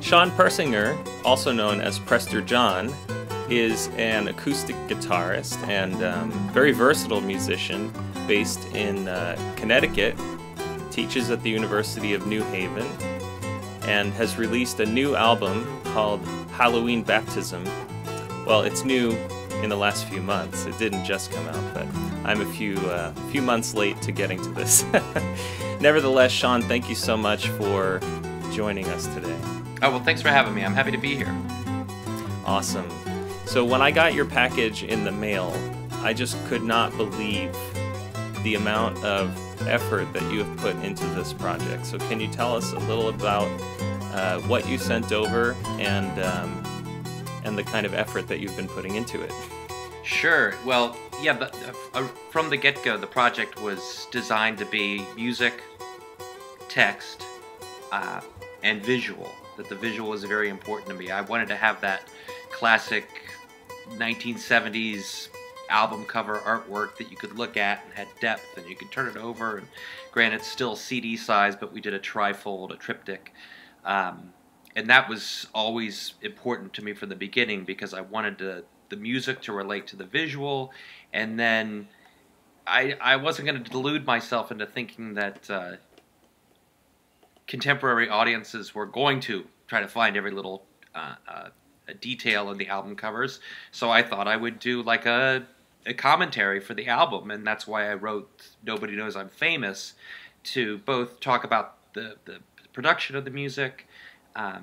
Shawn Persinger, also known as Prester John, is an acoustic guitarist and very versatile musician based in Connecticut, teaches at the University of New Haven, and has released a new album called Halloween Baptizm. Well, it's new in the last few months. It didn't just come out, but I'm a few months late to getting to this. Nevertheless, Shawn, thank you so much for joining us today. Oh, well, thanks for having me. I'm happy to be here. Awesome. So when I got your package in the mail, I just could not believe the amount of effort that you have put into this project. So can you tell us a little about what you sent over and the kind of effort that you've been putting into it? Sure. Well, yeah, from the get-go, the project was designed to be music, text, and visual. That the visual was very important to me. I wanted to have that classic 1970s album cover artwork that you could look at and had depth, and you could turn it over, and granted it's still CD size, but we did a trifold, a triptych, and that was always important to me from the beginning because I wanted the music to relate to the visual, and then I wasn't going to delude myself into thinking that contemporary audiences were going to try to find every little detail in the album covers, so I thought I would do like a commentary for the album, and that's why I wrote Nobody Knows I'm Famous, to both talk about the production of the music, the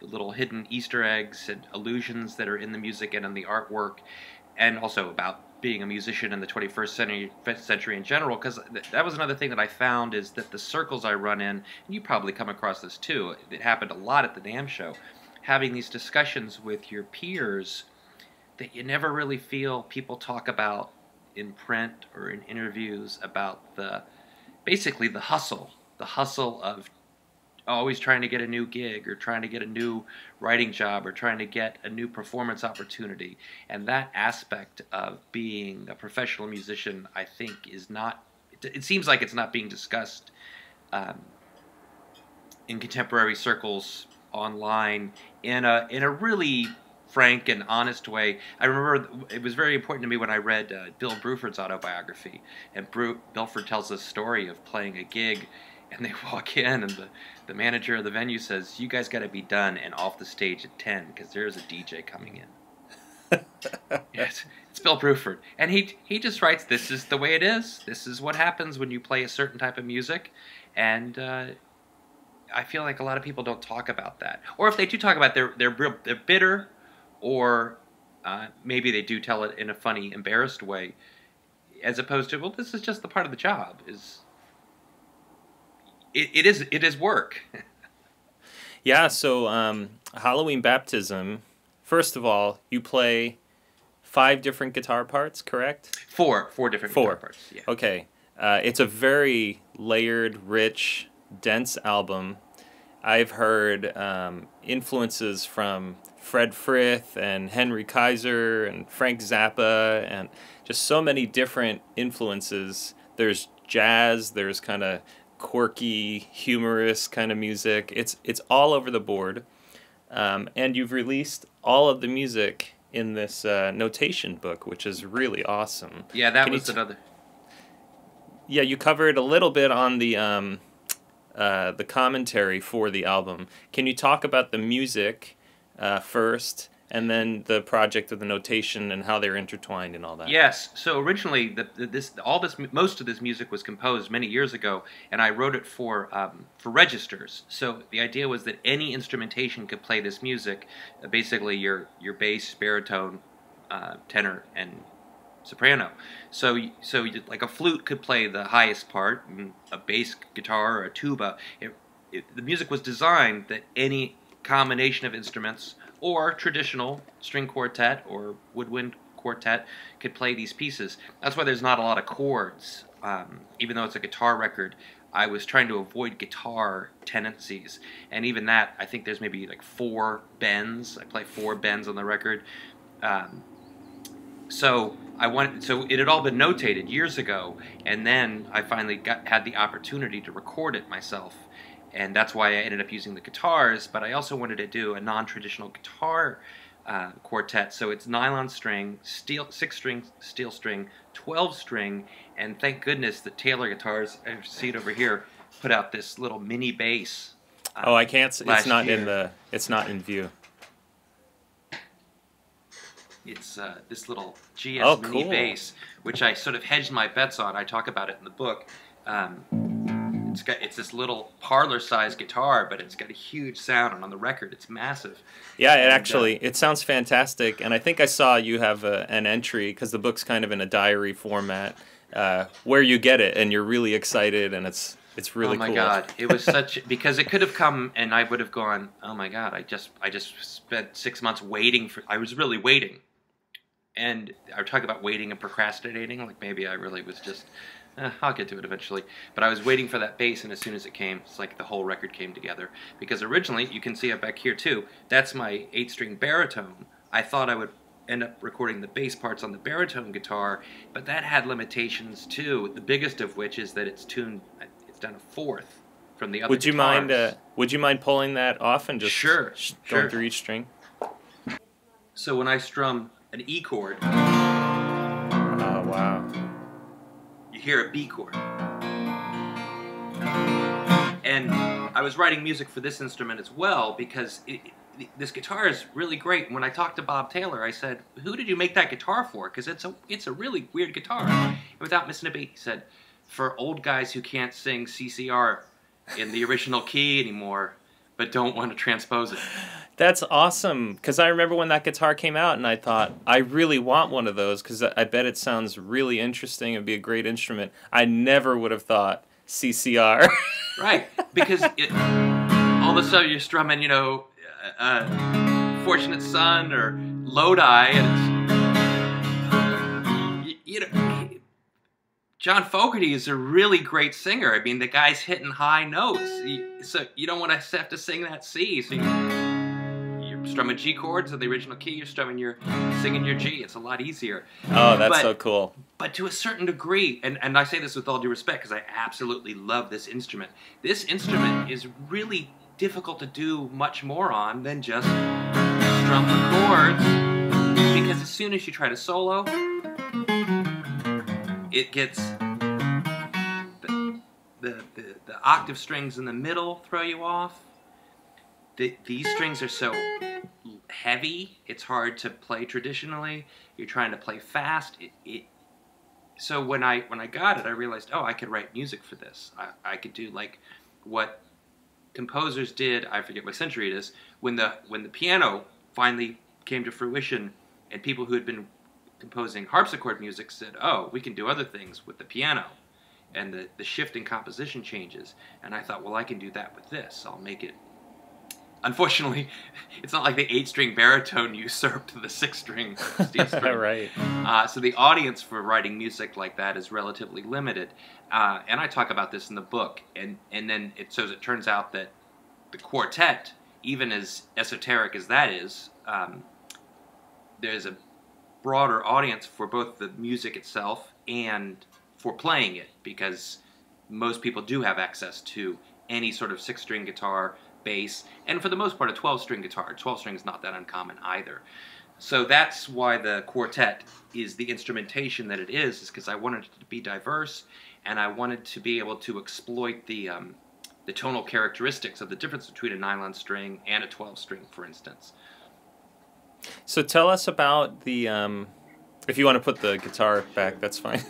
little hidden Easter eggs and allusions that are in the music and in the artwork, and also about being a musician in the 21st century in general, because that was another thing that I found, is that the circles I run in, and you probably come across this too, it happened a lot at the NAMM show, having these discussions with your peers that you never really feel people talk about in print or in interviews, about basically the hustle of always trying to get a new gig or trying to get a new writing job or trying to get a new performance opportunity. And that aspect of being a professional musician, I think, is not, it seems like it's not being discussed in contemporary circles online in a really frank and honest way. I remember it was very important to me when I read Bill Bruford's autobiography, and Bilford tells this story of playing a gig, and they walk in, and the manager of the venue says, "You guys got to be done and off the stage at 10 because there's a DJ coming in." Yes, it's Bill Bruford, and he just writes, "This is the way it is. This is what happens when you play a certain type of music," and I feel like a lot of people don't talk about that, or if they do talk about it, they're bitter, or maybe they do tell it in a funny, embarrassed way, as opposed to, well, this is just the part of the job. It is work. Yeah, so Halloween Baptism, first of all, you play 5 different guitar parts, correct? Four different guitar parts, yeah. Okay. It's a very layered, rich, dense album. I've heard influences from Fred Frith and Henry Kaiser and Frank Zappa, and just so many different influences. There's jazz, there's kind of quirky, humorous kind of music. It's all over the board. And you've released all of the music in this notation book, which is really awesome. Yeah, that was another. Yeah, you covered a little bit on the commentary for the album. Can you talk about the music first, and then the project of the notation and how they're intertwined and all that? Yes. So originally, most of this music was composed many years ago, and I wrote it for registers. So the idea was that any instrumentation could play this music, basically your bass, baritone, tenor, and soprano. So like a flute could play the highest part, and a bass guitar or a tuba. The music was designed that any combination of instruments or traditional string quartet or woodwind quartet could play these pieces. That's why there's not a lot of chords. Even though it's a guitar record, I was trying to avoid guitar tendencies. And even that, I think there's maybe like 4 bends. I play 4 bends on the record. So it had all been notated years ago, and then I finally had the opportunity to record it myself. and that's why I ended up using the guitars. But I also wanted to do a non-traditional guitar quartet, so it's nylon string, steel 6-string, steel string, 12-string, and thank goodness the Taylor guitars, I see it over here, put out this little mini bass. Oh, I can't. It's not year. in the. It's not in view. It's this little GS mini cool. bass, which I sort of hedged my bets on. I talk about it in the book. It's this little parlor-sized guitar, but it's got a huge sound, and on the record, it's massive. Yeah, it sounds fantastic, and I think I saw you have an entry, because the book's kind of in a diary format, where you get it, and you're really excited, and it's really cool. Oh my God, it was because it could have come, and I would have gone, oh my God, I just spent 6 months waiting for. I was really waiting, and I talk about waiting and procrastinating, like maybe I really was just. I'll get to it eventually. But I was waiting for that bass, and as soon as it came, it's like the whole record came together. Because originally, you can see it back here too, that's my 8-string baritone. I thought I would end up recording the bass parts on the baritone guitar, but that had limitations too, the biggest of which is that it's tuned, it's done a 4th from the other guitars. Would you mind pulling that off and just going through each string? So when I strum an E chord, oh wow, you hear a B chord. And I was writing music for this instrument as well because this guitar is really great. When I talked to Bob Taylor, I said, "Who did you make that guitar for? Because it's a really weird guitar." And without missing a beat, he said, "For old guys who can't sing CCR in the original key anymore, but don't want to transpose it." That's awesome, because I remember when that guitar came out, and I thought, I really want one of those, because I bet it sounds really interesting. It'd be a great instrument. I never would have thought CCR. Right, because all of a sudden you're strumming, Fortunate Son or Lodi, and it's, John Fogerty is a really great singer. I mean, the guy's hitting high notes, so you don't want to have to sing that C. So you're strumming G chords in the original key. You're singing your G. It's a lot easier. Oh, that's so cool. But to a certain degree, and I say this with all due respect because I absolutely love this instrument. This instrument is really difficult to do much more on than just strum the chords, because as soon as you try to solo, it gets the octave strings in the middle throw you off. These strings are so heavy, it's hard to play traditionally. You're trying to play fast. So when I got it, I realized, oh, I could write music for this. I could do like what composers did. I forget what century it is. When the piano finally came to fruition, and people who had been composing harpsichord music said, oh, we can do other things with the piano, and the shift in composition changes. And I thought, well, I can do that with this. I'll make it. Unfortunately, it's not like the 8-string baritone usurped the 6-string steel string. Right. So the audience for writing music like that is relatively limited. And I talk about this in the book. And then it turns out that the quartet, even as esoteric as that is, there's a broader audience for both the music itself and for playing it, because most people do have access to any sort of 6-string guitar, bass, and for the most part a 12-string guitar. 12-string is not that uncommon either. So that's why the quartet is the instrumentation that it is because I wanted it to be diverse, and I wanted to be able to exploit the tonal characteristics of the difference between a nylon string and a 12-string, for instance. So tell us about the, if you want to put the guitar back, that's fine.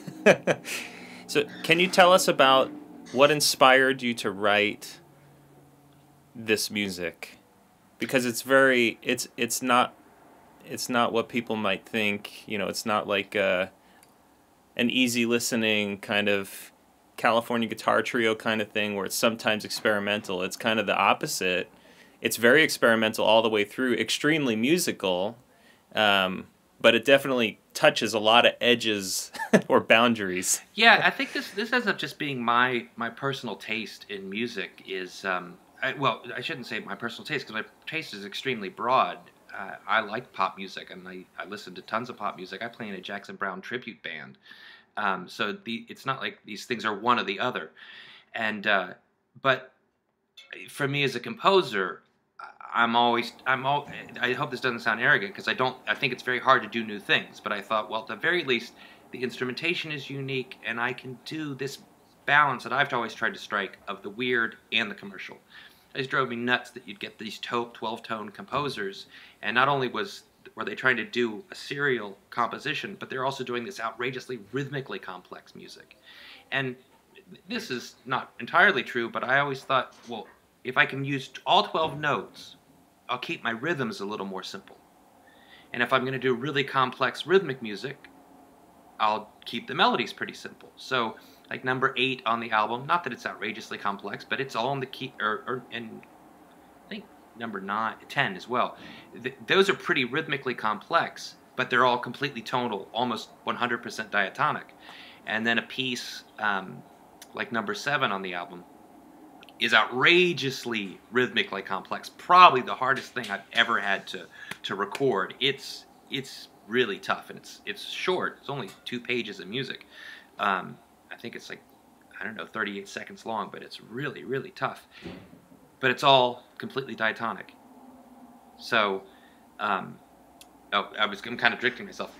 So can you tell us about what inspired you to write this music? Because it's not what people might think. It's not like an easy listening kind of California guitar trio kind of thing where it's sometimes experimental. It's kind of the opposite. It's very experimental all the way through, extremely musical, but it definitely touches a lot of edges or boundaries. Yeah, I think this ends up just being my personal taste in music is, I shouldn't say my personal taste, because my taste is extremely broad. I like pop music, and I listen to tons of pop music. I play in a Jackson Browne tribute band. So it's not like these things are one or the other. And but for me as a composer, I hope this doesn't sound arrogant, because I think it's very hard to do new things, but I thought, well, at the very least, the instrumentation is unique, and I can do this balance that I've always tried to strike of the weird and the commercial. It just drove me nuts that you'd get these 12-tone composers, and not only were they trying to do a serial composition, but they're also doing this outrageously rhythmically complex music. And this is not entirely true, but I always thought, well, if I can use all 12 notes, I'll keep my rhythms a little more simple. And if I'm going to do really complex rhythmic music, I'll keep the melodies pretty simple. So, like number 8 on the album, not that it's outrageously complex, but it's all in the key, and I think number 10 as well. Those are pretty rhythmically complex, but they're all completely tonal, almost 100% diatonic. And then a piece like number 7 on the album is outrageously rhythmically complex. Probably the hardest thing I've ever had to record. It's really tough, and it's short. It's only 2 pages of music. I think it's like, I don't know, 38 seconds long, but it's really, really tough. But it's all completely diatonic. So, I'm kind of directing myself.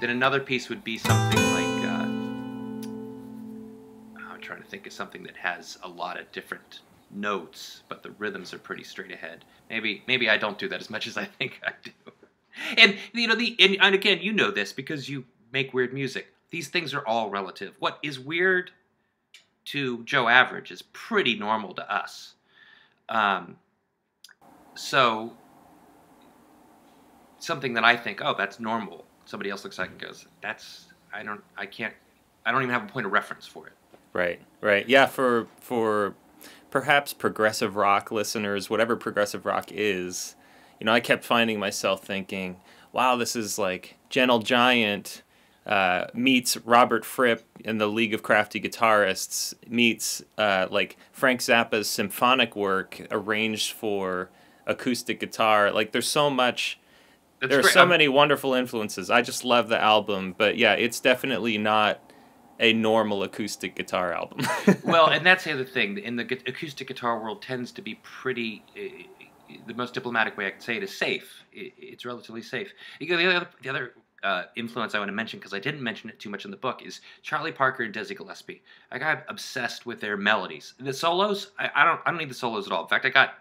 Then another piece would be something like, I'm trying to think of something that has a lot of different notes, but the rhythms are pretty straight ahead. Maybe I don't do that as much as I think I do. And you know, and again, you know this because you make weird music. These things are all relative. What is weird to Joe Average is pretty normal to us. So something that I think, oh, that's normal, somebody else looks at it and goes, I don't even have a point of reference for it. Right. Yeah, for perhaps progressive rock listeners, whatever progressive rock is, you know, I kept finding myself thinking, wow, this is like Gentle Giant meets Robert Fripp in the League of Crafty Guitarists, meets like Frank Zappa's symphonic work arranged for acoustic guitar. Like, there's so much... There are so many wonderful influences. I just love the album, but yeah, it's definitely not a normal acoustic guitar album. Well, and that's the other thing. In the acoustic guitar world, tends to be pretty. The most diplomatic way I could say it is safe. It's relatively safe. You know, the other influence I want to mention, because I didn't mention it too much in the book, is Charlie Parker and Dizzy Gillespie. I got obsessed with their melodies. The solos, I don't need the solos at all. In fact, I got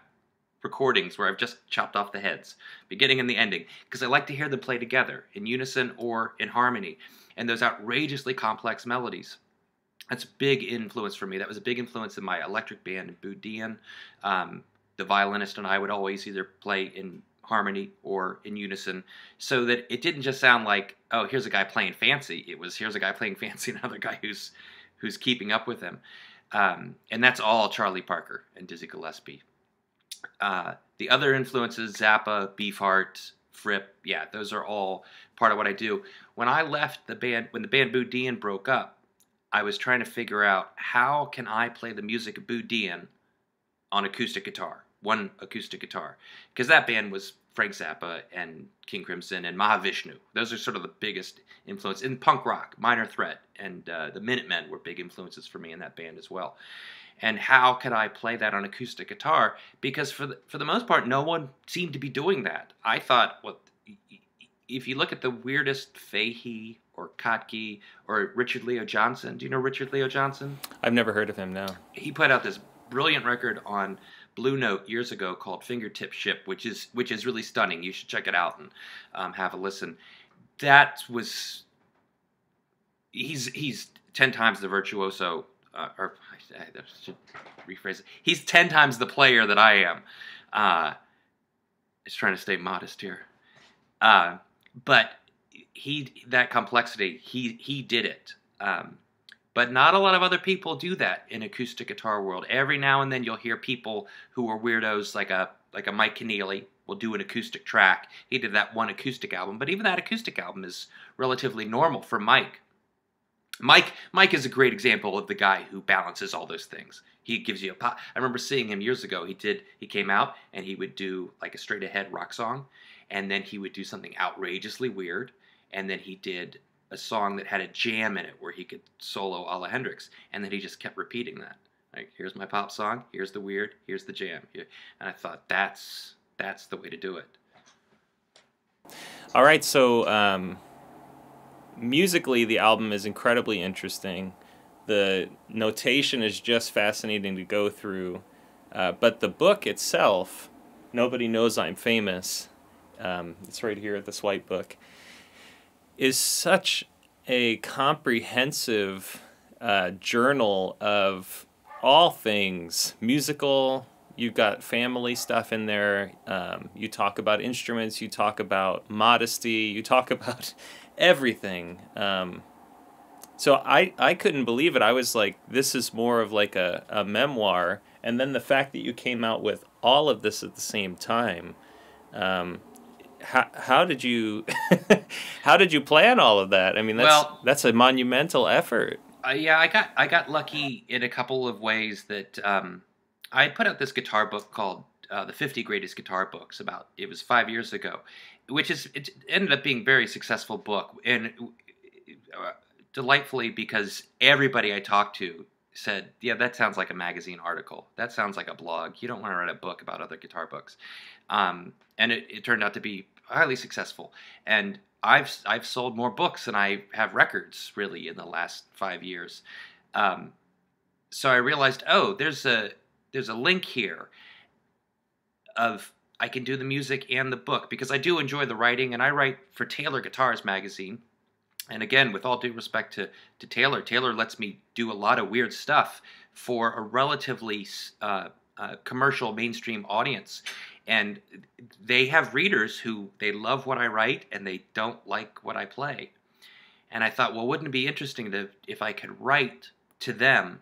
recordings where I've just chopped off the heads, beginning and the ending, because I like to hear them play together in unison or in harmony, and those outrageously complex melodies. That's a big influence for me. That was a big influence in my electric band in Boudin. The violinist and I would always either play in harmony or in unison, so that it didn't just sound like, oh, here's a guy playing fancy. It was, here's a guy playing fancy and another guy who's keeping up with him. And that's all Charlie Parker and Dizzy Gillespie. The other influences, Zappa, Beefheart, Fripp, yeah, those are all part of what I do. When I left the band, when the band Boudin broke up, I was trying to figure out, how can I play the music of Boudin on acoustic guitar, one acoustic guitar? Because that band was Frank Zappa and King Crimson and Mahavishnu. Those are sort of the biggest influence in punk rock. Minor Threat and the Minutemen were big influences for me in that band as well. And how could I play that on acoustic guitar? Because for the most part, no one seemed to be doing that. I thought, well, if you look at the weirdest Fahey or Kotke or Richard Leo Johnson, do you know Richard Leo Johnson? I've never heard of him, no. He put out this brilliant record on Blue Note years ago called Fingertip Ship, which is really stunning. You should check it out and have a listen. That was, he's 10 times the virtuoso. Or I should rephrase it. He's 10 times the player that I am. Just trying to stay modest here. But that complexity, he did it. But not a lot of other people do that in acoustic guitar world. Every now and then you'll hear people who are weirdos, like a Mike Keneally will do an acoustic track. He did that one acoustic album, but even that acoustic album is relatively normal for Mike. Mike is a great example of the guy who balances all those things. He gives you a pop. I remember seeing him years ago. He came out and he would do like a straight ahead rock song, and then he would do something outrageously weird, and then he did a song that had a jam in it where he could solo a la Hendrix, and then he just kept repeating that. Like, here's my pop song, here's the weird, here's the jam. And I thought that's the way to do it. All right, so musically the album is incredibly interesting. The notation is just fascinating to go through. But the book itself, Nobody Knows I'm Famous, it's right here, this white book, is such a comprehensive journal of all things musical. You've got family stuff in there. You talk about instruments. You talk about modesty. You talk about everything. So I couldn't believe it. I was like, this is more of like a memoir. And then the fact that you came out with all of this at the same time, how did you how did you plan all of that? I mean, that's a monumental effort. Yeah, I got lucky in a couple of ways. That I put out this guitar book called the 50 Greatest Guitar Books. It was 5 years ago, it ended up being a very successful book, and delightfully, because everybody I talked to said, yeah, that sounds like a magazine article. That sounds like a blog. You don't want to write a book about other guitar books. And it turned out to be highly successful. And I've sold more books than I have records, really, in the last 5 years. So I realized, oh, there's a link here of I can do the music and the book, because I do enjoy the writing, and I write for Taylor Guitars magazine. And again, with all due respect to Taylor, Taylor lets me do a lot of weird stuff for a relatively commercial mainstream audience. And they have readers who they love what I write and they don't like what I play. And I thought, well, wouldn't it be interesting if I could write to them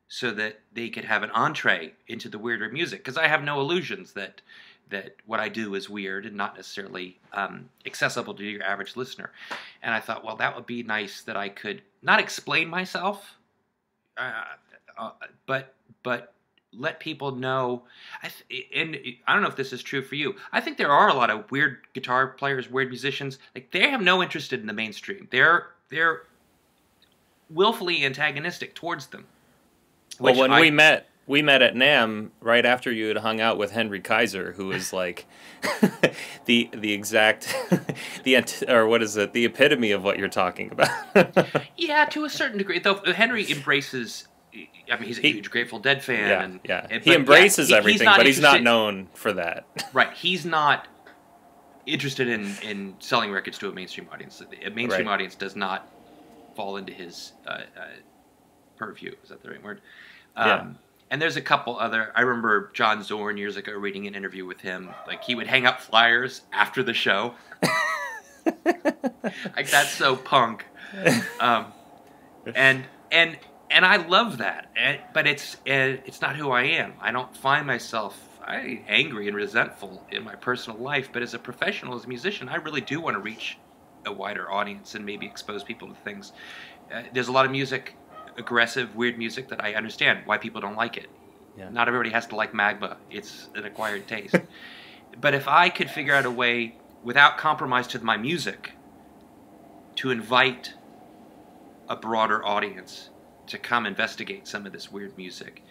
so that they could have an entree into the weirder music? Because I have no illusions that what I do is weird and not necessarily accessible to your average listener. And I thought, well, that would be nice that I could not explain myself, but let people know. And I don't know if this is true for you. I think there are a lot of weird guitar players, weird musicians. Like, they have no interest in the mainstream. They're willfully antagonistic towards them. Well, when we met at NAMM right after you had hung out with Henry Kaiser, who is like the exact the epitome of what you're talking about. Yeah, to a certain degree. Though Henry embraces, I mean, he's a huge Grateful Dead fan. He embraces everything, but he's not known for that. Right. He's not interested in selling records to a mainstream audience. A mainstream audience does not fall into his purview. Is that the right word? And there's a couple other. I remember John Zorn years ago reading an interview with him. Like, he would hang up flyers after the show. Like, that's so punk. And I love that. But it's not who I am. I don't find myself angry and resentful in my personal life. But as a professional, as a musician, I really do want to reach a wider audience and maybe expose people to things. There's a lot of music, aggressive, weird music, that I understand why people don't like it. Yeah. Not everybody has to like Magma. It's an acquired taste. But if I could figure out a way, without compromise to my music, to invite a broader audience to come investigate some of this weird music.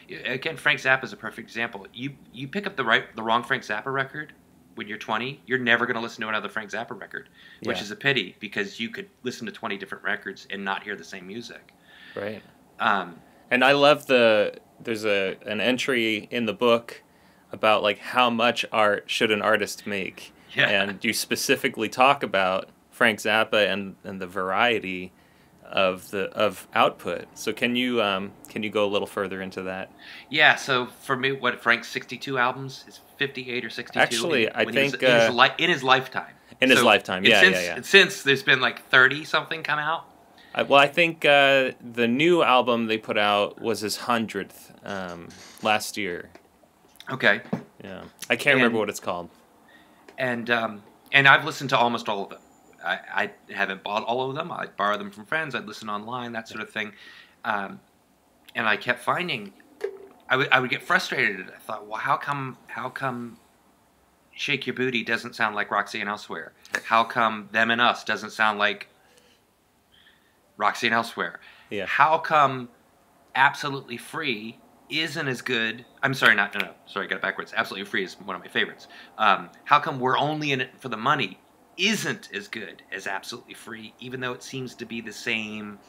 Again, Frank Zappa is a perfect example. You pick up the wrong Frank Zappa record when you're 20, you're never going to listen to another Frank Zappa record, which is a pity, because you could listen to 20 different records and not hear the same music. Right. And I love there's an entry in the book about, like, how much art should an artist make. Yeah. And you specifically talk about Frank Zappa and the variety of output. So can you go a little further into that? Yeah. So for me, what Frank's 62 albums is 58 or 62. Actually, I think in his lifetime. In his lifetime, yeah. Since there's been like 30 something come out. Well, I think the new album they put out was his 100th last year. Okay. Yeah, I can't remember what it's called. And I've listened to almost all of them. I haven't bought all of them. I'd borrow them from friends. I'd listen online, that sort of thing. And I kept finding, I would get frustrated. I thought, well, how come Shake Your Booty doesn't sound like Roxy and Elsewhere? How come Them and Us doesn't sound like Roxy and Elsewhere? Yeah. How come Absolutely Free isn't as good? I'm sorry, sorry, I got it backwards. Absolutely Free is one of my favorites. How come We're Only in It for the Money isn't as good as Absolutely Free, even though it seems to be the same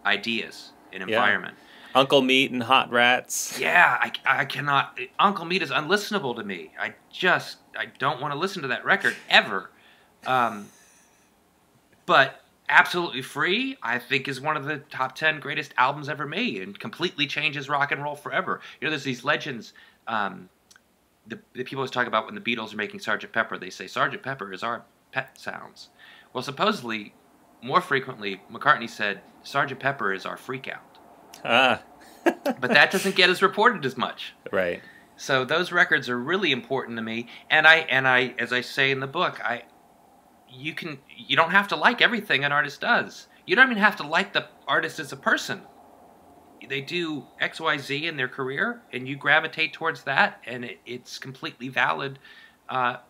ideas and environment? Uncle Meat and Hot Rats. Yeah, I cannot. Uncle Meat is unlistenable to me. I don't want to listen to that record ever. But Absolutely Free, I think, is one of the top 10 greatest albums ever made and completely changes rock and roll forever. You know, there's these legends. The people always talk about when the Beatles are making Sgt. Pepper, they say, Sgt. Pepper is our pet sounds. Well, supposedly, more frequently, McCartney said, Sgt. Pepper is our freak out. But that doesn't get as reported as much. Right. So those records are really important to me. And I, as I say in the book, you don't have to like everything an artist does. You don't even have to like the artist as a person. They do X, Y, Z in their career, and you gravitate towards that, and it's completely valid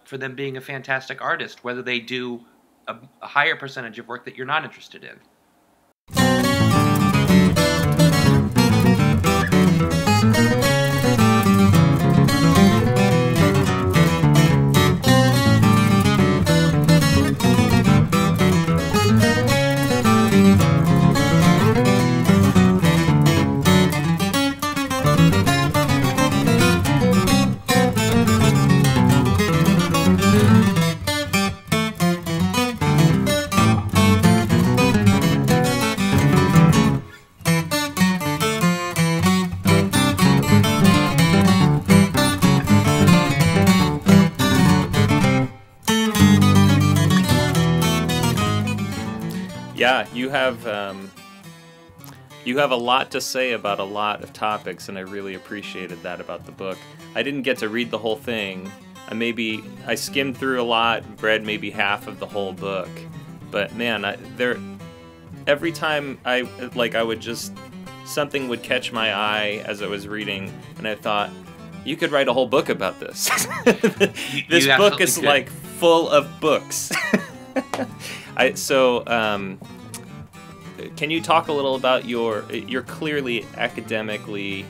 for them being a fantastic artist, whether they do a higher percentage of work that you're not interested in. Yeah, you have a lot to say about a lot of topics, and I really appreciated that about the book. I didn't get to read the whole thing. I skimmed through a lot, read maybe half of the whole book. But man, every time I would just, something would catch my eye as I was reading, and I thought, you could write a whole book about this. This book is like full of books. Can you talk a little about you're clearly academically,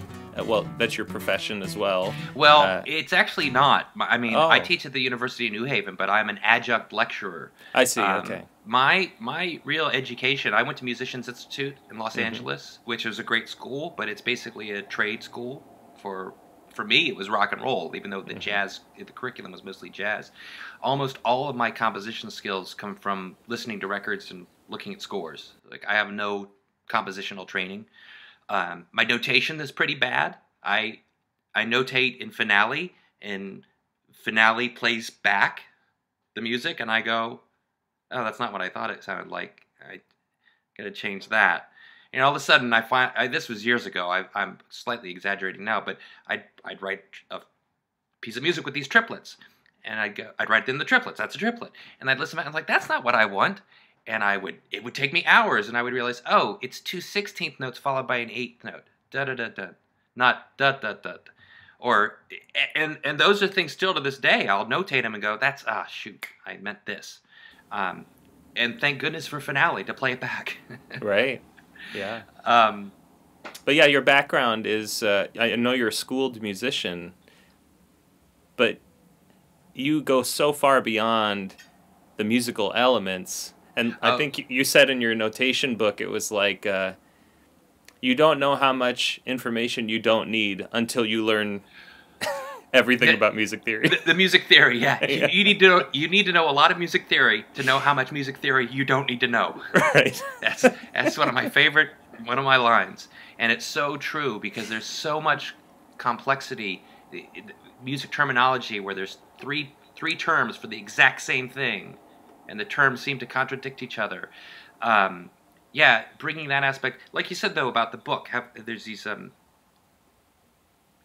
well, that's your profession as well. Well, it's actually not. I mean, I teach at the University of New Haven, but I'm an adjunct lecturer. I see, okay. My real education, I went to Musicians Institute in Los Angeles, which was a great school, but it's basically a trade school. For me, it was rock and roll, even though the curriculum was mostly jazz. Almost all of my composition skills come from listening to records and looking at scores. Like, I have no compositional training. My notation is pretty bad. I notate in finale, and finale plays back the music, and I go, oh, that's not what I thought it sounded like. I got to change that. And all of a sudden, I find, this was years ago, I'm slightly exaggerating now, but I'd write a piece of music with these triplets. And I'd write in the triplets, that's a triplet. And I'd listen back, and I'm like, that's not what I want. And it would take me hours, and I would realize, oh, it's 2 16th notes followed by an 8th note. Da-da-da-da. Not da-da-da. And those are things still to this day. I'll notate them and go, shoot, I meant this. And thank goodness for finale to play it back. Right. Yeah. But yeah, your background is, I know you're a schooled musician, but you go so far beyond the musical elements. And I think you said in your notation book, it was like, you don't know how much information you don't need until you learn Everything about music theory. The music theory, yeah. Yeah. You need to know a lot of music theory to know how much music theory you don't need to know. Right. That's one of my lines, and it's so true because there's so much complexity, music terminology where there's three terms for the exact same thing, and the terms seem to contradict each other. Yeah, bringing that aspect, like you said though about the book, there's these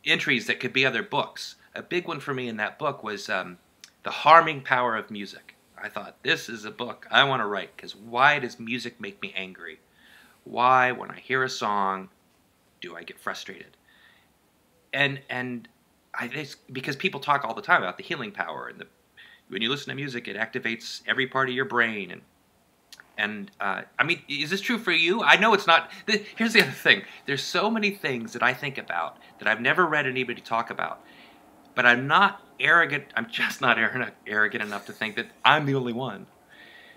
entries that could be other books. A big one for me in that book was the harming power of music. I thought, this is a book I want to write, because why does music make me angry? Why, when I hear a song, do I get frustrated? Because people talk all the time about the healing power, and when you listen to music, it activates every part of your brain, I mean, is this true for you? I know it's not. Here's the other thing. There's so many things that I think about that I've never read anybody talk about. But I'm not arrogant. I'm just not arrogant enough to think that I'm the only one.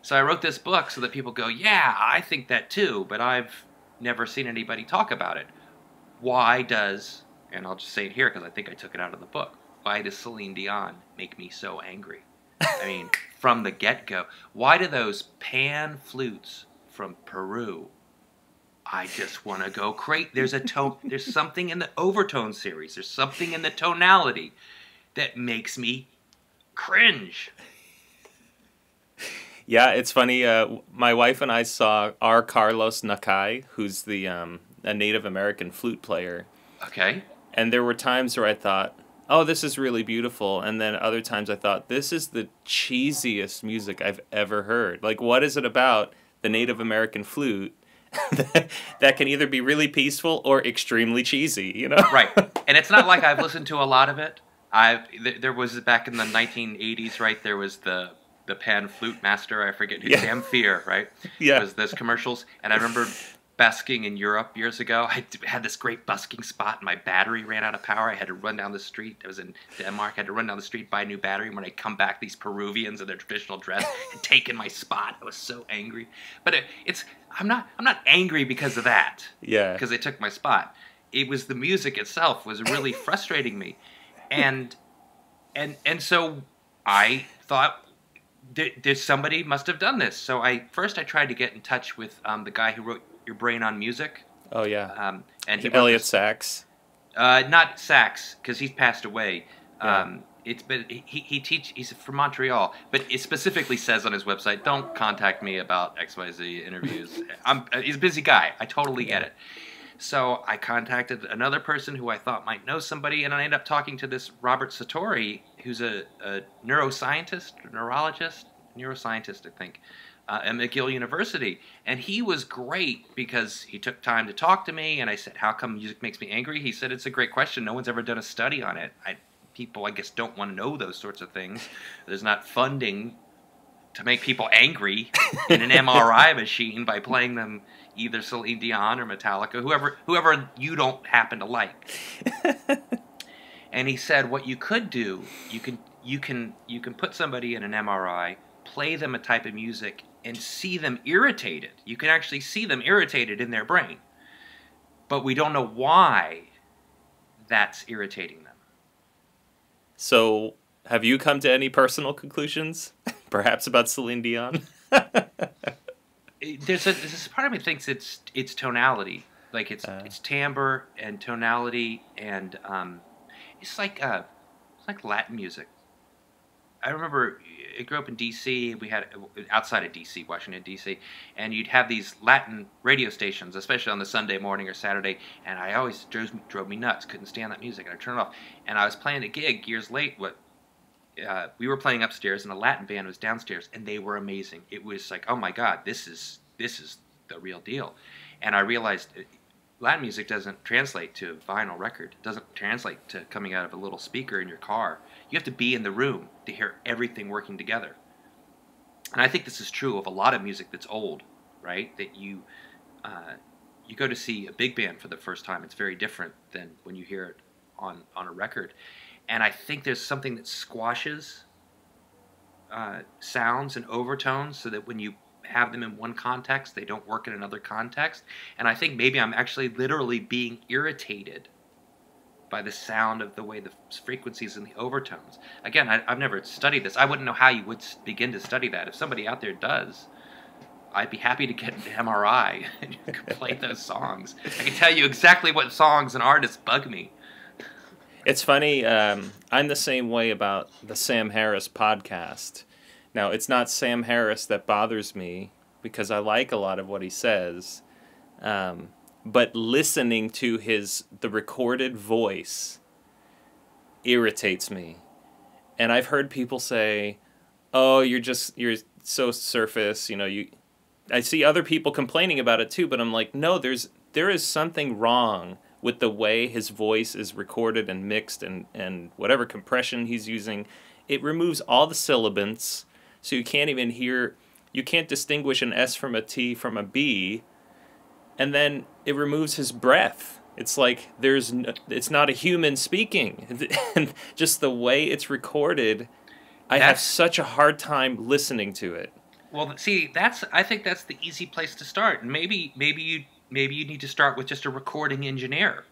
So I wrote this book so that people go, yeah, I think that too, but I've never seen anybody talk about it. Why does, and I'll just say it here because I think I took it out of the book, why does Celine Dion make me so angry? I mean, from the get-go. Why do those pan flutes from Peru, I just want to go crazy. There's something in the overtone series. There's something in the tonality that makes me cringe. Yeah, it's funny. My wife and I saw R. Carlos Nakai, who's a Native American flute player. Okay. And there were times where I thought, oh, this is really beautiful. And then other times I thought, this is the cheesiest music I've ever heard. Like, what is it about the Native American flute that can either be really peaceful or extremely cheesy, you know? Right. And it's not like I've listened to a lot of it. There was, back in the 1980s, right, there was the pan flute master, I forget who, Sam Fear, right? Yeah. There was those commercials. And I remember busking in Europe years ago. I had this great busking spot, and my battery ran out of power. I had to run down the street. I was in Denmark. I had to run down the street, buy a new battery. And when I come back, these Peruvians in their traditional dress had taken my spot. I was so angry. But I'm not angry because of that. Yeah. Because they took my spot. It was the music itself was really frustrating me, and so I thought, there's somebody must have done this. So I tried to get in touch with the guy who wrote Your Brain on Music. Oh yeah. And he Elliot Sachs. Not Sachs, because he's passed away. Yeah. He's from Montreal, but it specifically says on his website, don't contact me about XYZ interviews. He's a busy guy. I totally get it. So I contacted another person who I thought might know somebody, and I ended up talking to this Robert Satori, who's a neuroscientist, I think, at McGill University. And he was great because he took time to talk to me, and I said, how come music makes me angry? He said, it's a great question. No one's ever done a study on it. People, I guess, don't want to know those sorts of things. There's not funding to make people angry in an MRI machine by playing them either Celine Dion or Metallica, whoever you don't happen to like. And he said, what you could do, you can put somebody in an MRI, play them a type of music, and see them irritated. You can actually see them irritated in their brain. But we don't know why that's irritating them. So, have you come to any personal conclusions, perhaps about Celine Dion? There's this part of me thinks it's tonality, like it's timbre and tonality, and it's like Latin music. I remember I grew up in D.C. We had outside of D.C., Washington D.C., and you'd have these Latin radio stations, especially on the Sunday morning or Saturday, and I always drove me nuts. Couldn't stand that music, and I'd turn it off. And I was playing a gig years late. We were playing upstairs, and a Latin band was downstairs, and they were amazing. It was like, oh my God, this is the real deal. And I realized Latin music doesn't translate to a vinyl record. It doesn't translate to coming out of a little speaker in your car. You have to be in the room to hear everything working together. And I think this is true of a lot of music that's old, right? That you go to see a big band for the first time. It's very different than when you hear it on a record. And I think there's something that squashes sounds and overtones so that when you have them in one context, they don't work in another context. And I think maybe I'm actually literally being irritated by the sound of the way the frequencies and the overtones. Again, I've never studied this. I wouldn't know how you would begin to study that. If somebody out there does, I'd be happy to get an MRI and you could play those songs. I can tell you exactly what songs and artists bug me. It's funny, I'm the same way about the Sam Harris podcast. Now, it's not Sam Harris that bothers me, because I like a lot of what he says, but listening to the recorded voice irritates me. And I've heard people say, oh, you're so surface, I see other people complaining about it too, but I'm like, no, there is something wrong with the way his voice is recorded and mixed and whatever compression he's using. It removes all the sibilants, so you can't distinguish an S from a T from a B, and then it removes his breath. It's like it's not a human speaking. And just the way it's recorded, I have such a hard time listening to it. Well, see, I think that's the easy place to start. And maybe you need to start with just a recording engineer.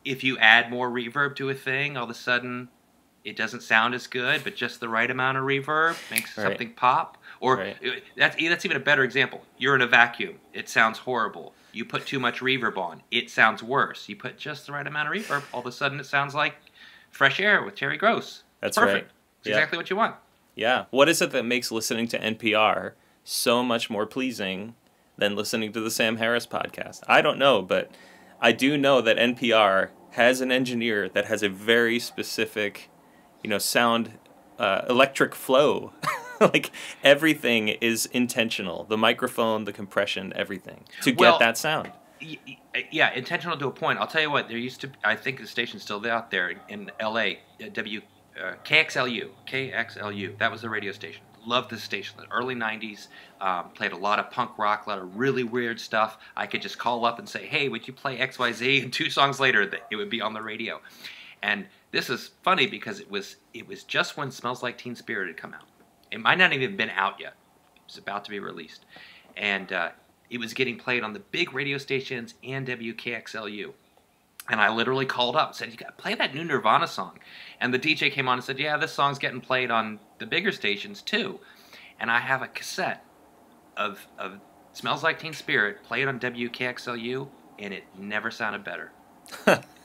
If you add more reverb to a thing, all of a sudden it doesn't sound as good, but just the right amount of reverb makes something pop. Or that's even a better example. You're in a vacuum. It sounds horrible. You put too much reverb on. It sounds worse. You put just the right amount of reverb, all of a sudden it sounds like Fresh Air with Terry Gross. That's perfect. Right. It's exactly what you want. Yeah. What is it that makes listening to NPR so much more pleasing than listening to the Sam Harris podcast? I don't know, but I do know that NPR has an engineer that has a very specific, sound, electric flow. Like, everything is intentional. The microphone, the compression, everything, to get that sound. Yeah, intentional to a point. I'll tell you what, there used to, I think the station's still out there in L.A., KXLU. That was the radio station. Loved this station. The early 90s, played a lot of punk rock, a lot of really weird stuff. I could just call up and say, hey, would you play XYZ? And 2 songs later, it would be on the radio. And this is funny because it was just when Smells Like Teen Spirit had come out. It might not even have been out yet. It was about to be released. And it was getting played on the big radio stations and WKXLU. And I literally called up and said, you got to play that new Nirvana song. And the DJ came on and said, yeah, this song's getting played on the bigger stations too. And I have a cassette of Smells Like Teen Spirit played on WKXLU, and it never sounded better.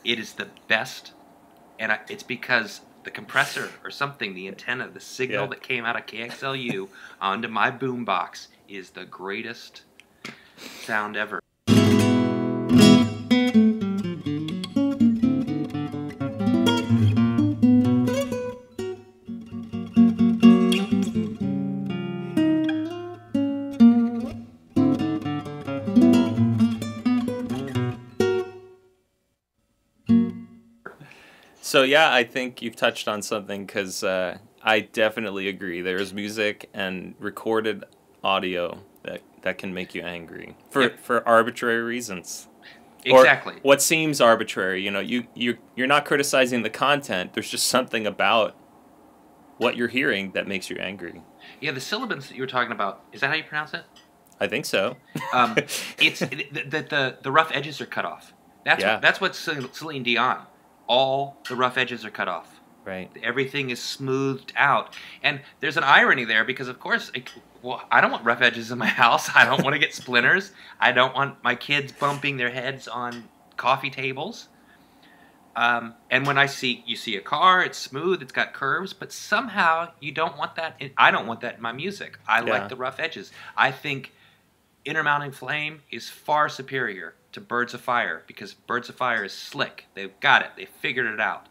It is the best, and it's because the compressor or something, the antenna, the signal that came out of KXLU onto my boombox is the greatest sound ever. So yeah, I think you've touched on something, because I definitely agree. There's music and recorded audio that can make you angry for arbitrary reasons. Exactly. Or what seems arbitrary. You're not criticizing the content. There's just something about what you're hearing that makes you angry. Yeah, the sibilants that you were talking about, is that how you pronounce it? I think so. It's the rough edges are cut off. That's what Celine Dion. All the rough edges are cut off. Right. Everything is smoothed out. And there's an irony there because, of course, I don't want rough edges in my house. I don't want to get splinters. I don't want my kids bumping their heads on coffee tables. And when you see a car, it's smooth, it's got curves, but somehow you don't want that. I don't want that in my music. I like the rough edges. I think Intermounting Flame is far superior to Birds of Fire, because Birds of Fire is slick. They've got it. They figured it out.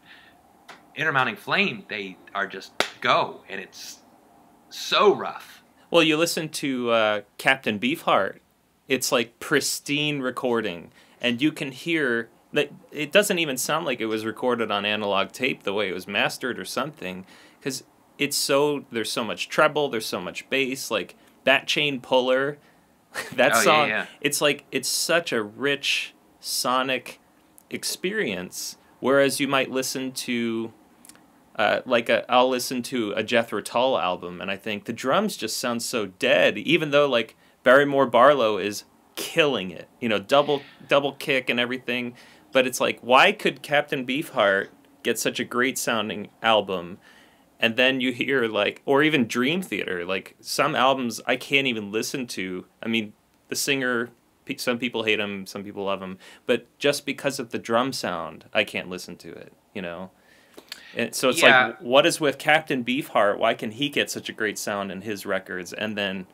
Intermounting Flame, they are just go, and it's so rough. Well, you listen to Captain Beefheart. It's like pristine recording, and you can hear that it doesn't even sound like it was recorded on analog tape the way it was mastered or something, because there's so much treble, there's so much bass, like Bat Chain Puller. That song, it's such a rich sonic experience. Whereas you might listen to, I'll listen to a Jethro Tull album, and I think the drums just sound so dead, even though Barrymore Barlow is killing it, double kick and everything. But it's like, why could Captain Beefheart get such a great sounding album, and then you hear like, or even Dream Theater, like some albums I can't even listen to. I mean, the singer, some people hate him, some people love him, but just because of the drum sound, I can't listen to it, you know? And so it's like, what is with Captain Beefheart? Why can he get such a great sound in his records, and then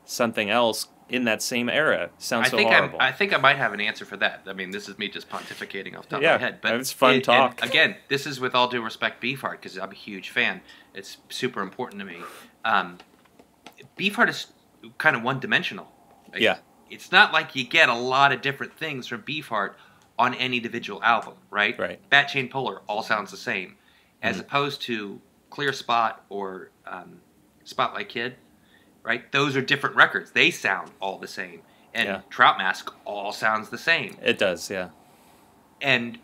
something else in that same era sounds so horrible? I think I might have an answer for that. I mean, this is me just pontificating off the top of my head. But it's fun talk. And again, this is with all due respect, Beefheart, because I'm a huge fan. It's super important to me. Beefheart is kind of one-dimensional. Yeah. It's not like you get a lot of different things from Beefheart on any individual album, right? Right. Bat Chain Puller all sounds the same, as opposed to Clear Spot or Spotlight Kid, right? Those are different records. They sound all the same. And Trout Mask all sounds the same. It does, yeah. And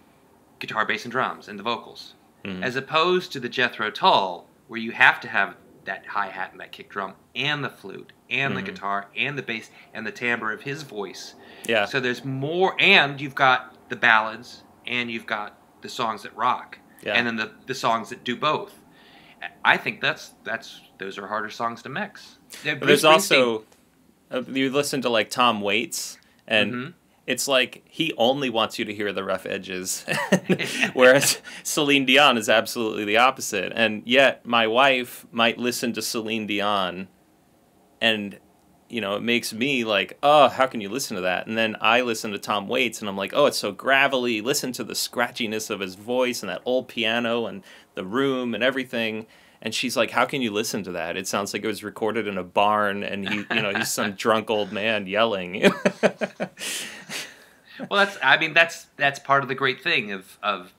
guitar, bass, and drums, and the vocals. As opposed to the Jethro Tull, where you have to have that hi-hat and that kick drum, and the flute, and the guitar, and the bass, and the timbre of his voice. Yeah. So there's more, and you've got the ballads, and you've got the songs that rock, and then the songs that do both. I think those are harder songs to mix. There's also, you listen to like Tom Waits, and it's like he only wants you to hear the rough edges, whereas Celine Dion is absolutely the opposite. And yet my wife might listen to Celine Dion, and you know, it makes me like, oh, how can you listen to that? And then I listen to Tom Waits, and I'm like, oh, it's so gravelly. Listen to the scratchiness of his voice and that old piano and the room and everything. And she's like, how can you listen to that? It sounds like it was recorded in a barn, and he's some drunk old man yelling. Well, that's part of the great thing of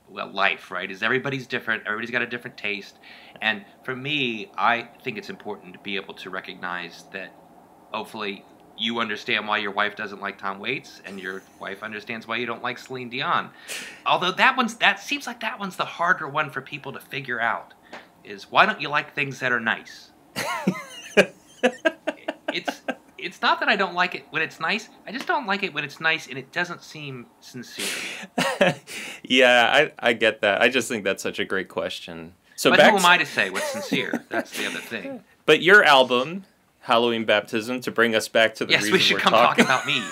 life, right? Is everybody's different. Everybody's got a different taste. And for me, I think it's important to be able to recognize that hopefully you understand why your wife doesn't like Tom Waits, and your wife understands why you don't like Celine Dion. Although that seems like that one's the harder one for people to figure out. Is why don't you like things that are nice? It's not that I don't like it when it's nice. I just don't like it when it's nice and it doesn't seem sincere. Yeah, I get that. I just think that's such a great question. So but who am I to say what's sincere? That's the other thing. But your album, Halloween Baptism, to bring us back to the reason we should we're come talking. talk about me.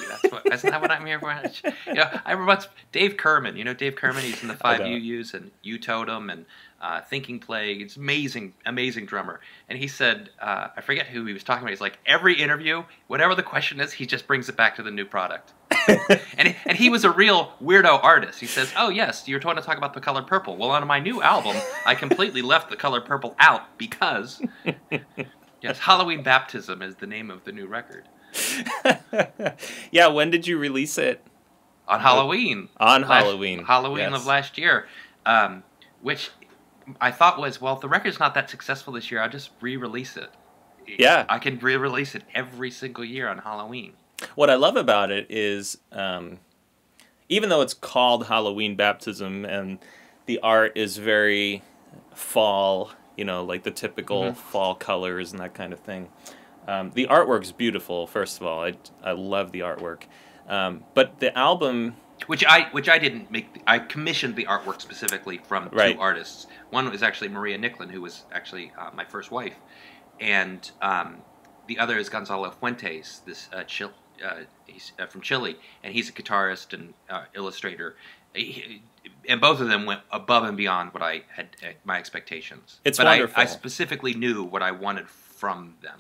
Isn't that what I'm here for? I remember Dave Kerman. You know Dave Kerman? He's in the 5UUs and U-Totem and Thinking Plague. It's amazing drummer. And he said, I forget who he was talking about. He's like, every interview, whatever the question is, he just brings it back to the new product. and he was a real weirdo artist. He says, oh yes, you're trying to talk about The Color Purple. Well, on my new album, I completely left The Color Purple out because... Yes, Halloween Baptism is the name of the new record. Yeah, when did you release it? On Halloween. Halloween. Halloween of last year. Which I thought was, well, if the record's not that successful this year, I'll just re-release it. Yeah. I can re-release it every single year on Halloween. What I love about it is, even though it's called Halloween Baptism and the art is very fall, like the typical fall colors and that kind of thing. The artwork's beautiful, first of all. I love the artwork. But the album... Which I didn't make. I commissioned the artwork specifically from two artists. One was actually Maria Nicklin, who was actually my first wife. And the other is Gonzalo Fuentes, this he's from Chile. And he's a guitarist and illustrator. And both of them went above and beyond what I had my expectations. It's wonderful. I specifically knew what I wanted from them.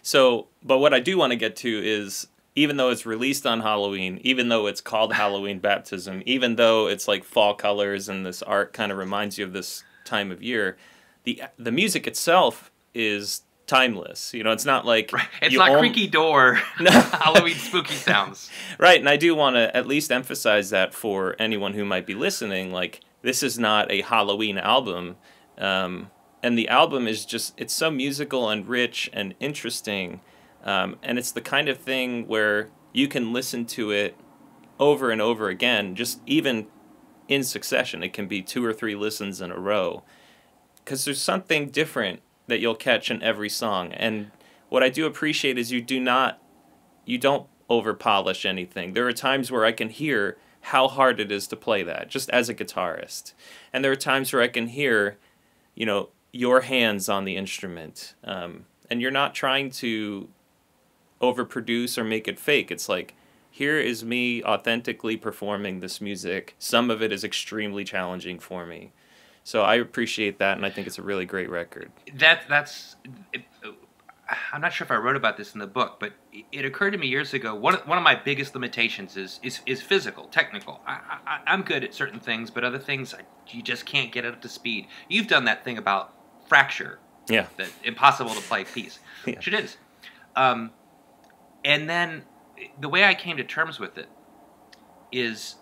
So, but what I do want to get to is, even though it's released on Halloween, even though it's called Halloween Baptism, even though it's like fall colors and this art kind of reminds you of this time of year, the music itself is timeless. It's not like... Right. It's not creaky door, Halloween spooky sounds. Right, and I do want to at least emphasize that for anyone who might be listening. Like, this is not a Halloween album, and the album is just... It's so musical and rich and interesting, and it's the kind of thing where you can listen to it over and over again, just even in succession. It can be 2 or 3 listens in a row, because there's something different that you'll catch in every song. And what I do appreciate is you don't over-polish anything. There are times where I can hear how hard it is to play that, just as a guitarist. And there are times where I can hear, you know, your hands on the instrument, and you're not trying to overproduce or make it fake. It's like, here is me authentically performing this music. Some of it is extremely challenging for me. So I appreciate that, and I think it's a really great record. I'm not sure if I wrote about this in the book, but it occurred to me years ago. One of my biggest limitations is physical, technical. I'm good at certain things, but other things you just can't get up to speed. You've done that thing about fracture. Yeah. That impossible to play piece, Yeah. which it is. And then the way I came to terms with it is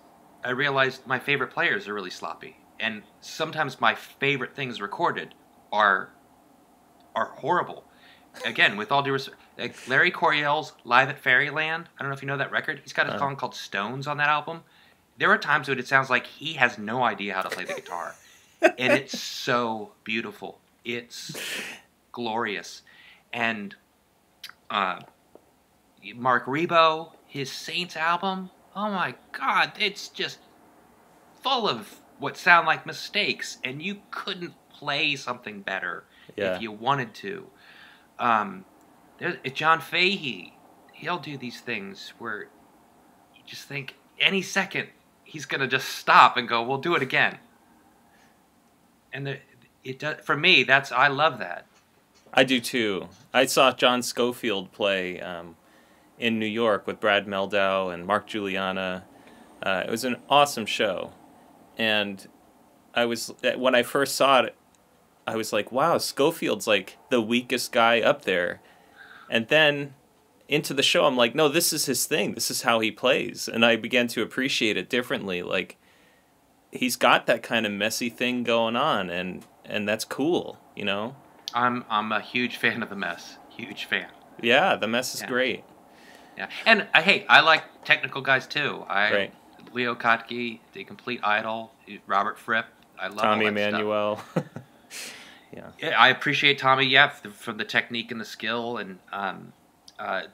I realized my favorite players are really sloppy. And sometimes my favorite things recorded are horrible. Again, with all due respect, like Larry Coryell's Live at Fairyland, I don't know if you know that record. He's got a song called Stones on that album. There are times when it sounds like he has no idea how to play the guitar. And it's so beautiful. It's glorious. And Mark Ribot, his Saints album, oh my God, it's just full of what sound like mistakes, and you couldn't play something better if you wanted to. There's John Fahey. He'll do these things where you just think any second he's gonna just stop and go, "We'll do it again." And it does for me. I love that. I do too. I saw John Scofield play in New York with Brad Mehldau and Mark Juliana. It was an awesome show, and when I first saw it, I was like, wow, Scofield's like the weakest guy up there. And then into the show, I'm like, no, this is his thing. This is how he plays. And I began to appreciate it differently. Like, he's got that kind of messy thing going on, and that's cool, you know? I'm a huge fan of The Mess. Huge fan. Yeah, The Mess is great. Yeah. And I like technical guys too. Right. Leo Kottke, The Complete Idol, Robert Fripp. I love Tommy all that Emmanuel. stuff. Yeah, I appreciate Tommy, for the technique and the skill, and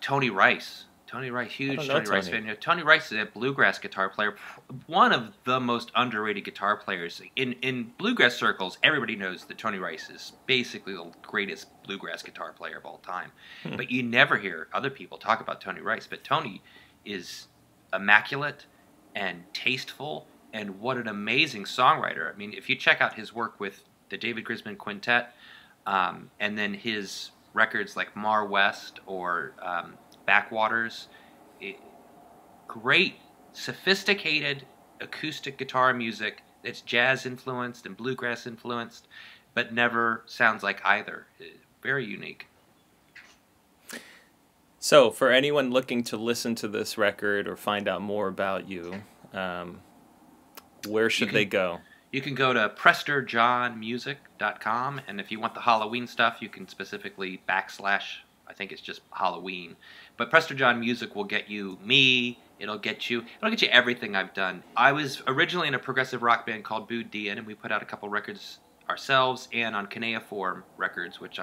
Tony Rice. Tony Rice, huge Tony Rice fan. Tony Rice is a bluegrass guitar player, one of the most underrated guitar players. In bluegrass circles, everybody knows that Tony Rice is basically the greatest bluegrass guitar player of all time. But you never hear other people talk about Tony Rice. But Tony is immaculate and tasteful, and what an amazing songwriter. I mean, if you check out his work with the David Grisman Quintet, and then his records like Mar West or Backwaters, great, sophisticated acoustic guitar music that's jazz influenced and bluegrass influenced, but never sounds like either. Very unique. So, for anyone looking to listen to this record or find out more about you, where should they go? You can go to PresterJohnMusic.com, and if you want the Halloween stuff, you can specifically / I think it's just Halloween. But Prester John Music will get you me. It'll get you everything I've done. I was originally in a progressive rock band called Boo Dian, and we put out a couple records ourselves and on Cuneiform Records, which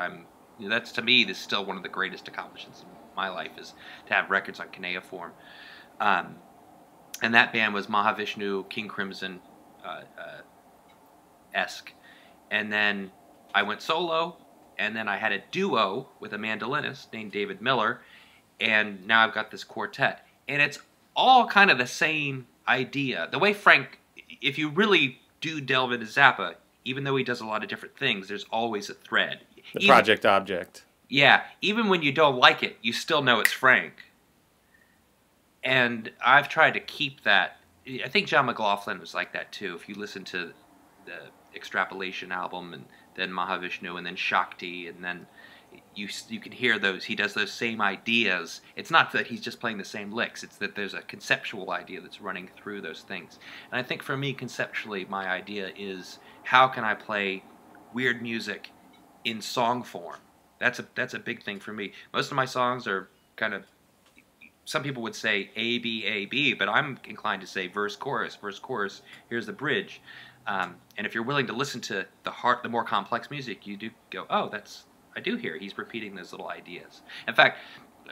that's to me is still one of the greatest accomplishments in my life, is to have records on Cuneiform. And that band was Mahavishnu, King Crimson esque. And then I went solo, and then I had a duo with a mandolinist named David Miller, and now I've got this quartet. And it's all kind of the same idea. The way Frank, if you really do delve into Zappa, even though he does a lot of different things, there's always a thread. The project object. Yeah, even when you don't like it, you still know it's Frank. And I've tried to keep that. I think John McLaughlin was like that too. If you listen to the Extrapolation album, and then Mahavishnu, and then Shakti, and then you can hear those. He does those same ideas. It's not that he's just playing the same licks. It's that there's a conceptual idea that's running through those things. And I think for me, conceptually, my idea is, how can I play weird music in song form? That's a big thing for me. Most of my songs are kind of, some people would say A, B, A, B, but I'm inclined to say verse, chorus, here's the bridge. And if you're willing to listen to the more complex music, you do go, oh, I do hear he's repeating those little ideas. In fact,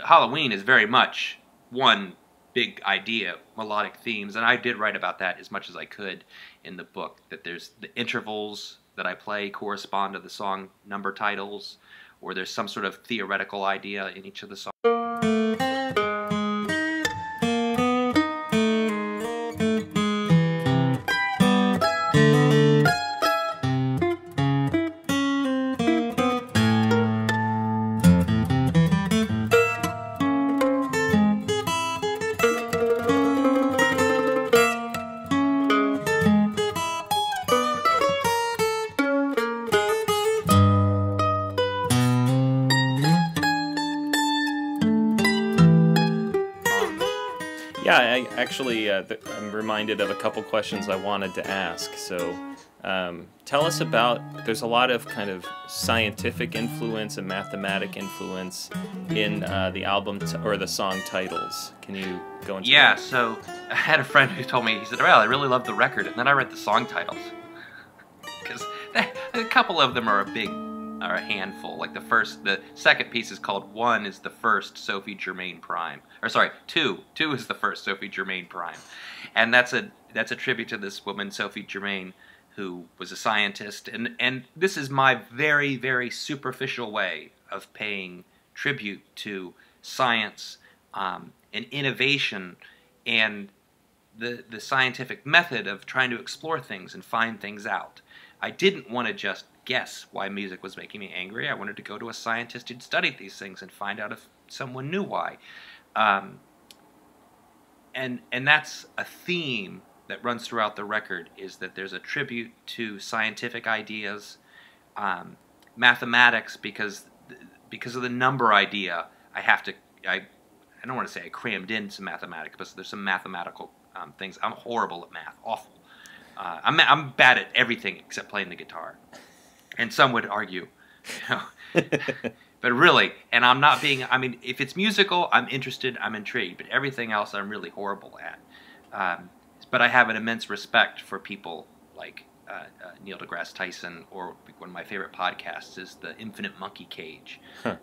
Halloween is very much one big idea, melodic themes, and I did write about that as much as I could in the book, that there's the intervals that I play correspond to the song number titles, or there's some sort of theoretical idea in each of the songs. Yeah, I'm reminded of a couple questions I wanted to ask. So tell us about, there's a lot of kind of scientific influence and mathematic influence in the album or the song titles. Can you go into Yeah, that? so I had a friend who told me, he said, well, I really love the record, and then I read the song titles. Because a couple of them are a handful. Like the second piece is called "One" is the first Sophie Germain prime, or sorry, two is the first Sophie Germain prime, and that's a tribute to this woman Sophie Germain, who was a scientist, and this is my very, very superficial way of paying tribute to science and innovation and the scientific method of trying to explore things and find things out. I didn't want to just guess why music was making me angry. I wanted to go to a scientist who'd studied these things and find out if someone knew why. And that's a theme that runs throughout the record, is that there's a tribute to scientific ideas, mathematics, because of the number idea. I don't want to say I crammed in some mathematics, but there's some mathematical things. I'm horrible at math, awful. I'm bad at everything except playing the guitar, and some would argue, but really, and I'm not being. I mean, if it's musical, I'm interested, I'm intrigued, but everything else, I'm really horrible at. But I have an immense respect for people like Neil deGrasse Tyson, or one of my favorite podcasts is the Infinite Monkey Cage. Huh.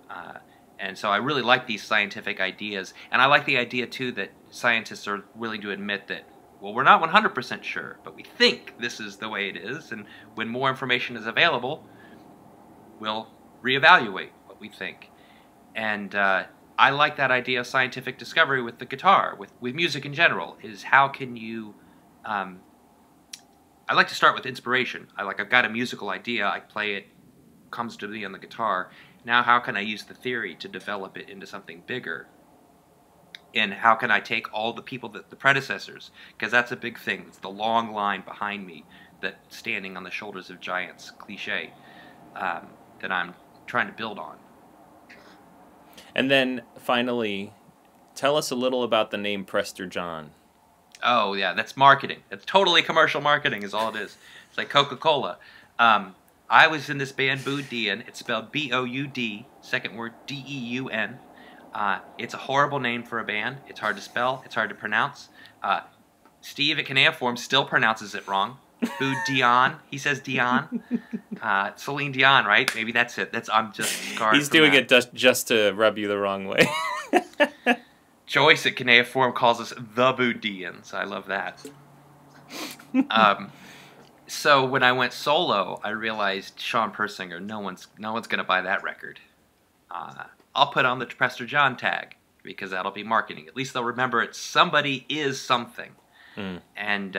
And so I really like these scientific ideas, and I like the idea too that scientists are willing to admit that, well, we're not 100% sure, but we think this is the way it is, and when more information is available, we'll reevaluate what we think. And I like that idea of scientific discovery with the guitar, with music in general, is how can you... I like to start with inspiration. I've got a musical idea, I play it, comes to me on the guitar. Now how can I use the theory to develop it into something bigger? And how can I take all the people, the predecessors, because that's a big thing. It's the long line behind me, that standing on the shoulders of giants cliche, that I'm trying to build on. And then finally, tell us a little about the name Prester John. Oh yeah, that's marketing. It's totally commercial marketing is all it is. It's like Coca-Cola. I was in this band Boudin. It's spelled B-O-U-D, second word D-E-U-N. It's a horrible name for a band. It's hard to spell. It's hard to pronounce. Steve at Cuneiform still pronounces it wrong. Boudin. He says Dion. Celine Dion, right? Maybe that's it. I'm just scarred. He's doing it just to rub you the wrong way. Joyce at Cuneiform calls us the Boudins. I love that. So when I went solo, I realized Shawn Persinger, no one's gonna buy that record. I'll put on the Prester John tag, because that'll be marketing. At least they'll remember it. Somebody is something. And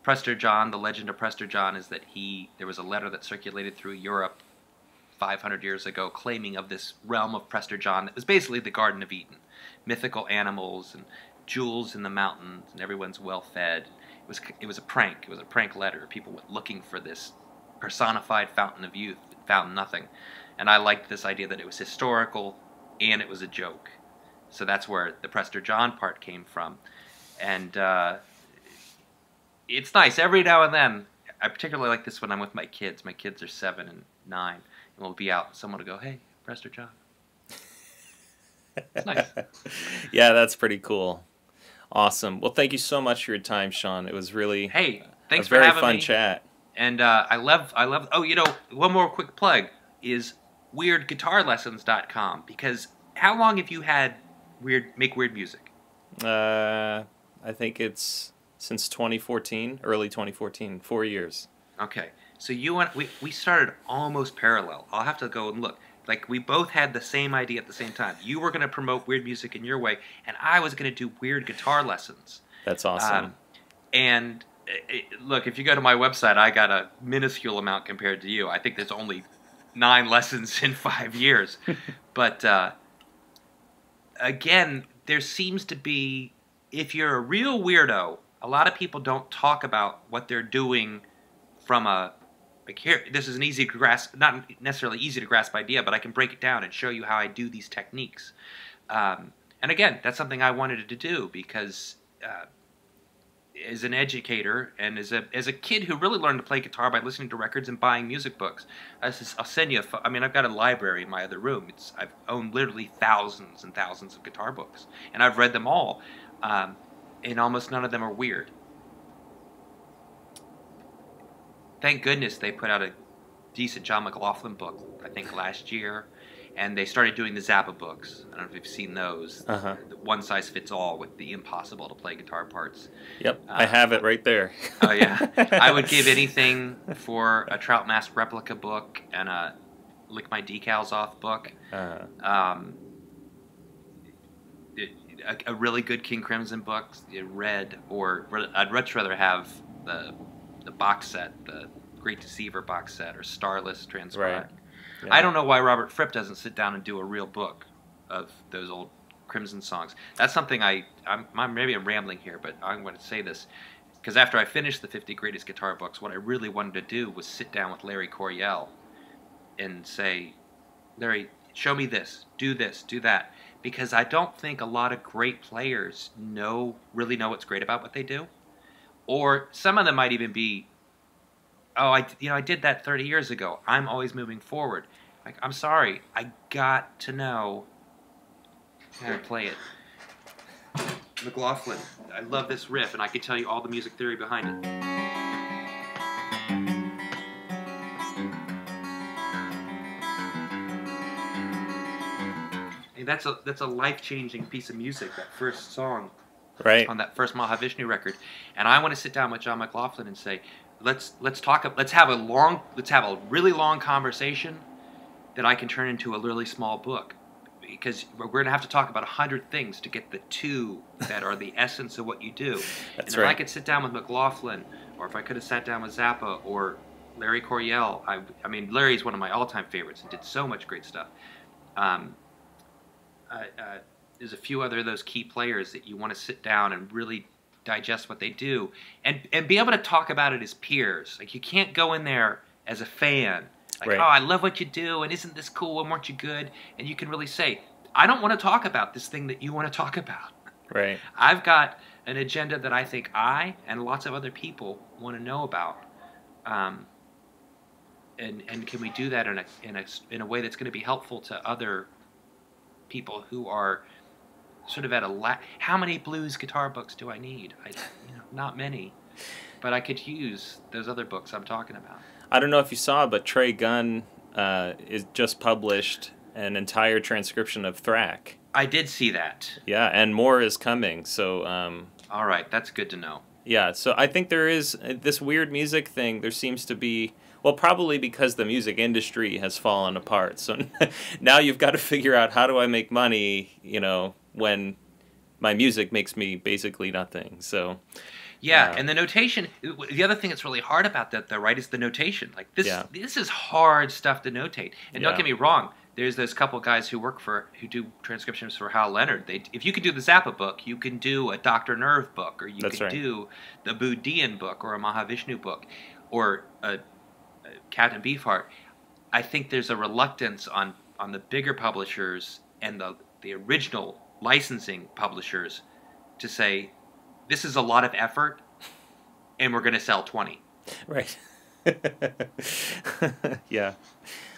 Prester John, the legend of Prester John, is that there was a letter that circulated through Europe 500 years ago claiming of this realm of Prester John that was basically the Garden of Eden. Mythical animals and jewels in the mountains, and everyone's well fed. It was a prank. It was a prank letter. People went looking for this personified fountain of youth that found nothing. And I liked this idea that it was historical and it was a joke. So that's where the Prester John part came from. And it's nice. Every now and then, I particularly like this when I'm with my kids. My kids are 7 and 9. And we'll be out and someone will go, "Hey, Prester John." It's nice. Yeah, that's pretty cool. Awesome. Well, thank you so much for your time, Shawn. It was really thanks a for very having fun me. chat. And I love. Oh, one more quick plug is weirdguitarlessons.com, because how long have you had make weird music? I think it's since 2014, early 2014, 4 years. Okay, so you and we started almost parallel. I'll have to go and look. Like, we both had the same idea at the same time. You were going to promote weird music in your way, and I was going to do weird guitar lessons. That's awesome. And look, if you go to my website, I got a minuscule amount compared to you. I think there's only 9 lessons in 5 years. But again, there seems to be, if you're a real weirdo, a lot of people don't talk about what they're doing from a, like, here, this is an easy to grasp, not necessarily easy to grasp idea, but I can break it down and show you how I do these techniques. And again, that's something I wanted to do because as an educator and as a kid who really learned to play guitar by listening to records and buying music books, I'll send you I mean, I've got a library in my other room. I've owned literally thousands and thousands of guitar books, and I've read them all, and almost none of them are weird. Thank goodness they put out a decent John McLaughlin book, I think last year, and they started doing the Zappa books. I don't know if you've seen those. The one size fits all with the impossible to play guitar parts. Yep, I have it right there. Oh yeah, I would give anything for a Trout Mask replica book and a Lick My Decals Off book. A really good King Crimson book, read, or I'd much rather have the box set, the Great Deceiver box set, or Starless transcribed. Right. Yeah. I don't know why Robert Fripp doesn't sit down and do a real book of those old Crimson songs. That's something maybe I'm rambling here, but I'm going to say this because after I finished the 50 Greatest Guitar Books, what I really wanted to do was sit down with Larry Coryell and say, Larry, show me this, do that, because I don't think a lot of great players really know what's great about what they do, or some of them might even be, oh, I did that 30 years ago. I'm always moving forward. Like, I'm sorry, I got to know how to play it. McLaughlin, I love this riff, and I could tell you all the music theory behind it. Hey, that's a life-changing piece of music, that first song, right, on that first Mahavishnu record. And I want to sit down with John McLaughlin and say, let's have a really long conversation that I can turn into a really small book, because we're going to have to talk about 100 things to get the 2 that are the essence of what you do. That's and right. If I could sit down with McLaughlin, or if I could have sat down with Zappa or Larry Coryell, I mean, Larry's one of my all-time favorites and did so much great stuff. There's a few other of those key players that you want to sit down and really digest what they do and be able to talk about it as peers. Like, you can't go in there as a fan, like, right, oh, I love what you do, and isn't this cool, and weren't you good? And you can really say, I don't want to talk about this thing that you want to talk about. Right. I've got an agenda that I think I and lots of other people want to know about. And can we do that in a way that's going to be helpful to other people who are sort of at how many blues guitar books do I need? Not many, but I could use those other books I'm talking about. I don't know if you saw, but Trey Gunn is just published an entire transcription of Thrack. I did see that. Yeah, and more is coming. So, all right, that's good to know. Yeah, so I think there is this weird music thing. There seems to be, well, probably because the music industry has fallen apart. So now you've got to figure out, how do I make money, when my music makes me basically nothing. So yeah, and the notation, the other thing that's really hard about that, though, right, is the notation. Like, this is hard stuff to notate. And don't get me wrong, there's those couple guys who do transcriptions for Hal Leonard. If you could do the Zappa book, you can do a Dr. Nerve book, or you could do the Boudin book, or a Mahavishnu book, or a Captain Beefheart. I think there's a reluctance on the bigger publishers and the original licensing publishers to say, this is a lot of effort, and we're going to sell 20. Right. Yeah.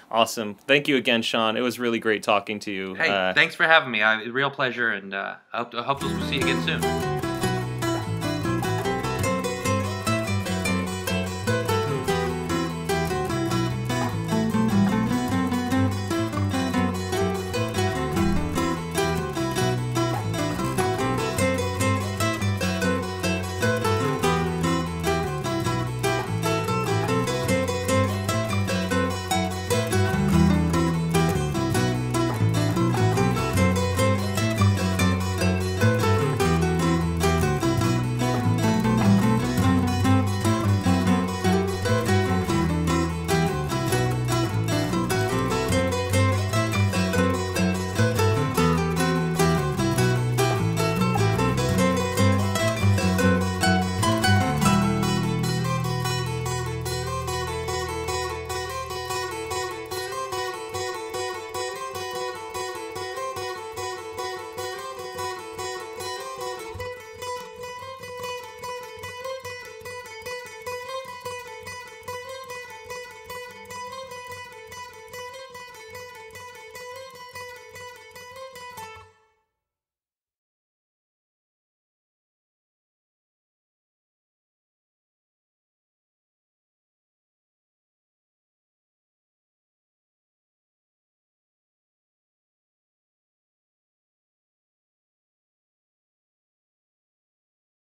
Awesome. Thank you again, Shawn. It was really great talking to you. Hey, thanks for having me. A real pleasure, and I hope we'll see you again soon.